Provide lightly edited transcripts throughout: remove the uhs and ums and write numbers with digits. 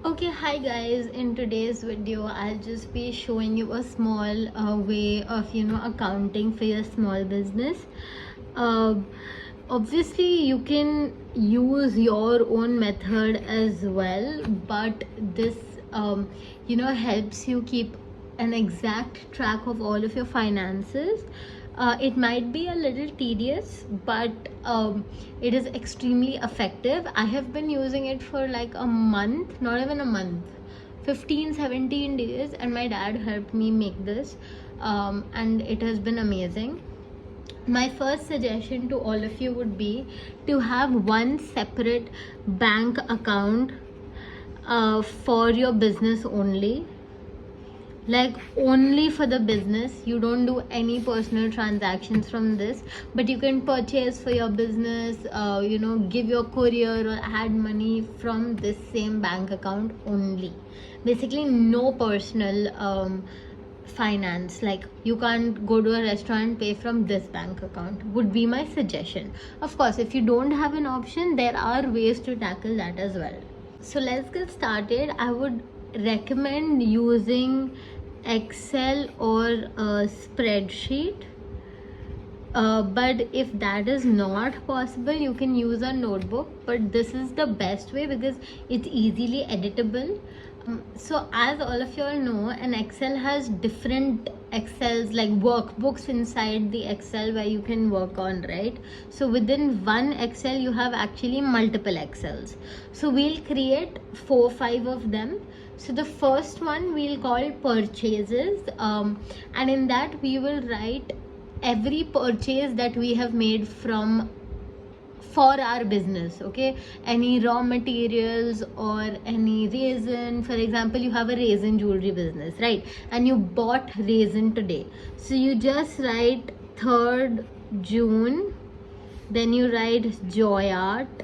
Okay, hi guys. In today's video, I'll just be showing you a small way of accounting for your small business. Uh, Obviously, you can use your own method as well, but this helps you keep an exact track of all of your finances. It might be a little tedious, but it is extremely effective. I have been using it for like a month, not even a month, 15-17 days, and my dad helped me make this, and it has been amazing. My first suggestion to all of you would be to have one separate bank account for your business only, like only for the business. You don't do any personal transactions from this, but you can purchase for your business, give your courier or add money from this same bank account only. Basically no personal finance, like you can't go to a restaurant, pay from this bank account, would be my suggestion. Of course, if you don't have an option, there are ways to tackle that as well. So let's get started. I would recommend using Excel or a spreadsheet. But if that is not possible, you can use a notebook, but this is the best way because it's easily editable. So as all of you all know, an Excel has different Excels, like workbooks inside the Excel where you can work on, right? So within one Excel you have actually multiple Excels. So we'll create 4-5 of them. So the first one we'll call purchases, and in that we will write every purchase that we have made for our business. Okay, any raw materials or any resin. For example, you have a resin jewelry business, right? And you bought resin today, so you just write 3rd June, then you write joy art,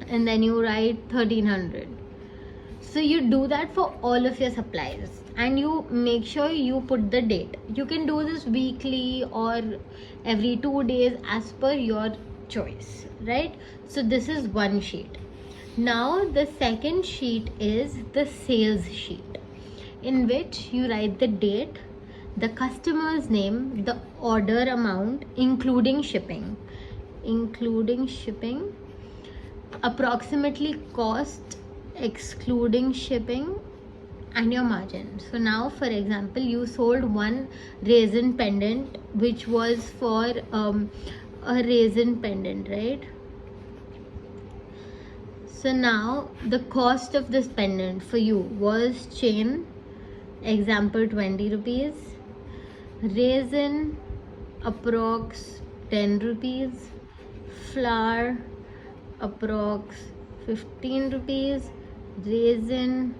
and then you write 1300. So you do that for all of your supplies, and you make sure you put the date. You can do this weekly or every 2 days as per your choice, right? So this is one sheet. Now the second sheet is the sales sheet, in which you write the date, the customer's name, the order amount including shipping, approximately cost excluding shipping, and your margin. So now, for example, you sold one resin pendant, which was for a resin pendant, right? So now the cost of this pendant for you was chain, example 20 rupees, resin approx 10 rupees, flour approx 15 rupees, resin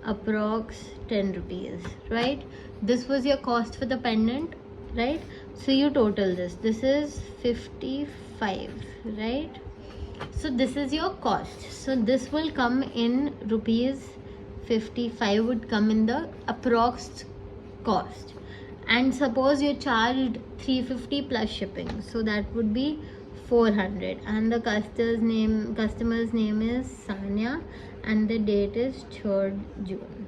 approx 10 rupees, right? This was your cost for the pendant, right? So you total this is 55, right? So this is your cost. So this will come in rupees 55, would come in the approx cost. And suppose you charged 350 plus shipping, so that would be 400, and the customer's name is Sanya, and the date is 3rd June,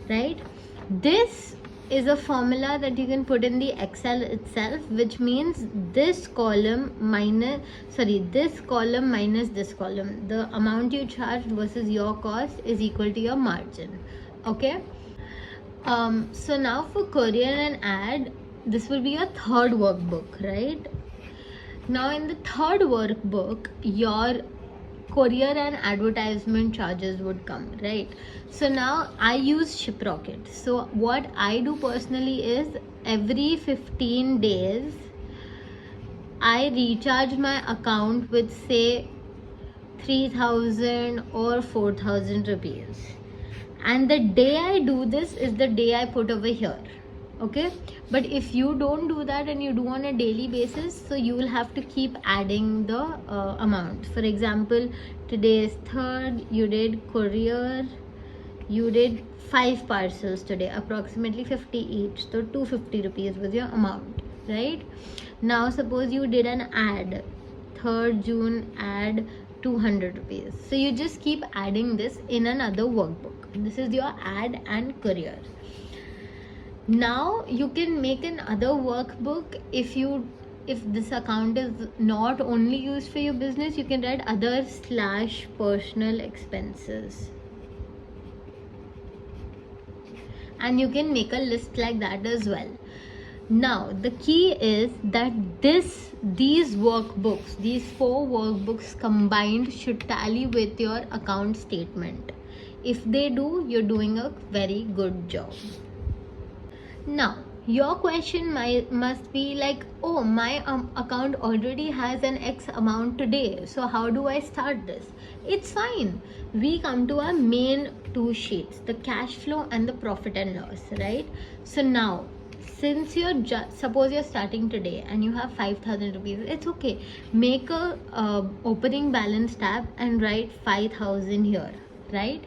right? This is a formula that you can put in the Excel itself, which means this column minus this column, the amount you charged versus your cost is equal to your margin. Okay. So now for courier and ad, this will be your third workbook, right? Now in the third workbook, your courier and advertisement charges would come, right? So now I use Shiprocket. So what I do personally is every 15 days I recharge my account with say 3000 or 4000 rupees, and the day I do this is the day I put over here. Okay, but if you don't do that and you do on a daily basis, so you will have to keep adding the amount. For example, today is 3rd, you did courier, you did 5 parcels today, approximately 50 each, so 250 rupees was your amount, right? Now suppose you did an ad, 3rd June ad 200 rupees. So you just keep adding this in another workbook. This is your ad and career. Now you can make another workbook if this account is not only used for your business. You can write other / personal expenses, and you can make a list like that as well. Now the key is that these workbooks, these 4 workbooks combined, should tally with your account statement. If they do, you're doing a very good job. Now your question must be like, oh, my account already has an X amount today, so how do I start this? It's fine. We come to our main 2 sheets, the cash flow and the profit and loss, right? So now, since suppose you're starting today and you have 5,000 rupees, it's okay. Make a opening balance tab and write 5,000 here, right?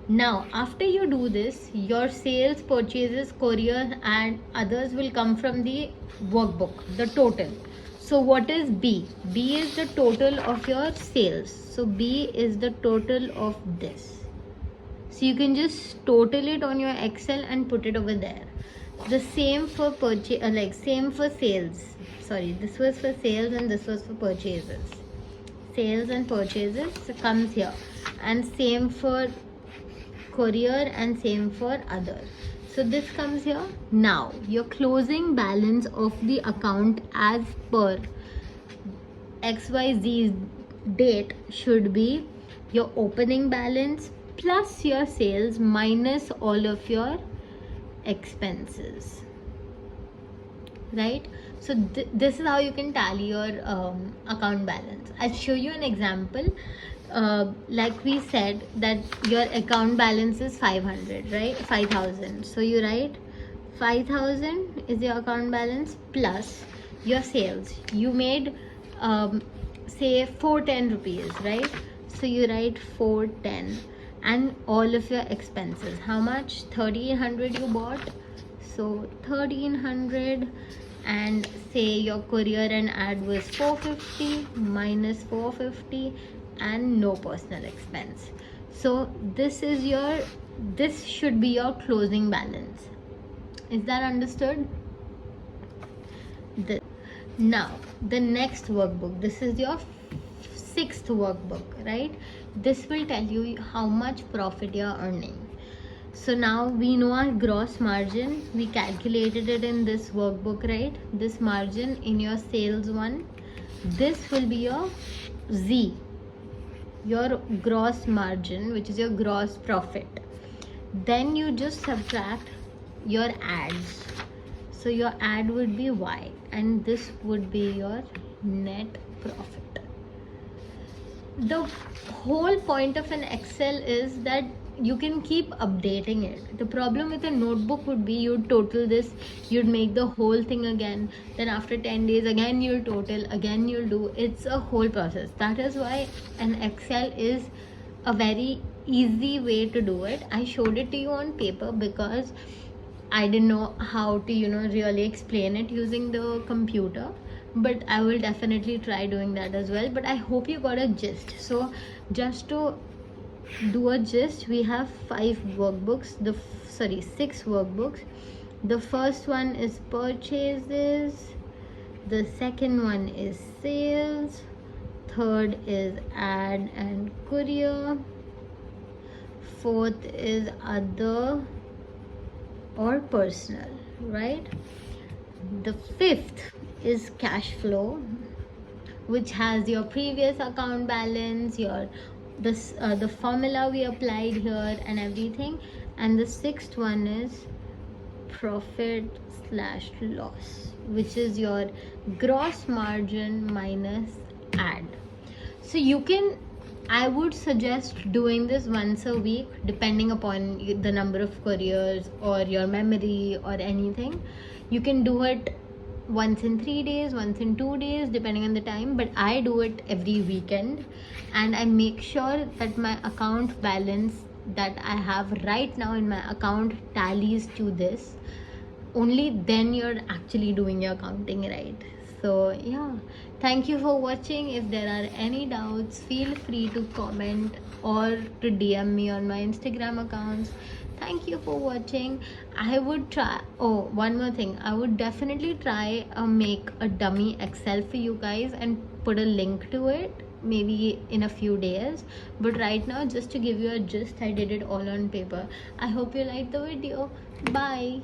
Now after you do this, your sales, purchases, courier and others will come from the workbook, the total. So what is B? B is the total of your sales. So B is the total of this. So you can just total it on your Excel and put it over there. The same for same for sales. Sorry, this was for sales and this was for purchases. Sales and purchases comes here, and same for courier and same for other. So this comes here. Now your closing balance of the account as per XYZ date should be your opening balance plus your sales minus all of your expenses, right? So this is how you can tally your account balance. I'll show you an example. Like we said that your account balance is 500, right? 5,000. So you write 5,000 is your account balance plus your sales. You made say 410 rupees, right? So you write 410, and all of your expenses. How much? 1,300 you bought, so 1,300, and say your courier and ad was 450 minus 450 and no personal expense. So this should be your closing balance. Is that understood? Now the next workbook, this is your 6th workbook, right? This will tell you how much profit you're earning. So now we know our gross margin. We calculated it in this workbook, right? This margin in your sales one. This will be your Z, your gross margin, which is your gross profit. Then you just subtract your ads. So your ad would be Y, and this would be your net profit. The whole point of an Excel is that you can keep updating it. The problem with a notebook would be you'd total this, you'd make the whole thing again, then after 10 days again you'll total, again you'll do. It's a whole process. That is why an Excel is a very easy way to do it. I showed it to you on paper because I didn't know how to really explain it using the computer, but I will definitely try doing that as well. But I hope you got a gist. So just to do a gist, we have 6 workbooks. The first one is purchases, the second one is sales, third is ad and courier, fourth is other or personal, right? The 5th is cash flow, which has your previous account balance, the formula we applied here and everything. And the 6th one is profit/loss, which is your gross margin minus ad. So I would suggest doing this once a week, depending upon the number of couriers or your memory or anything. You can do it once in 3 days, once in 2 days, depending on the time, but I do it every weekend, and I make sure that my account balance that I have right now in my account tallies to this. Only then you're actually doing your accounting right. So yeah, thank you for watching. If there are any doubts, feel free to comment or to DM me on my Instagram accounts. Thank you for watching. I would try, oh, one more thing, I would definitely try make a dummy Excel for you guys and put a link to it maybe in a few days. But right now, just to give you a gist, I did it all on paper. I hope you liked the video. Bye.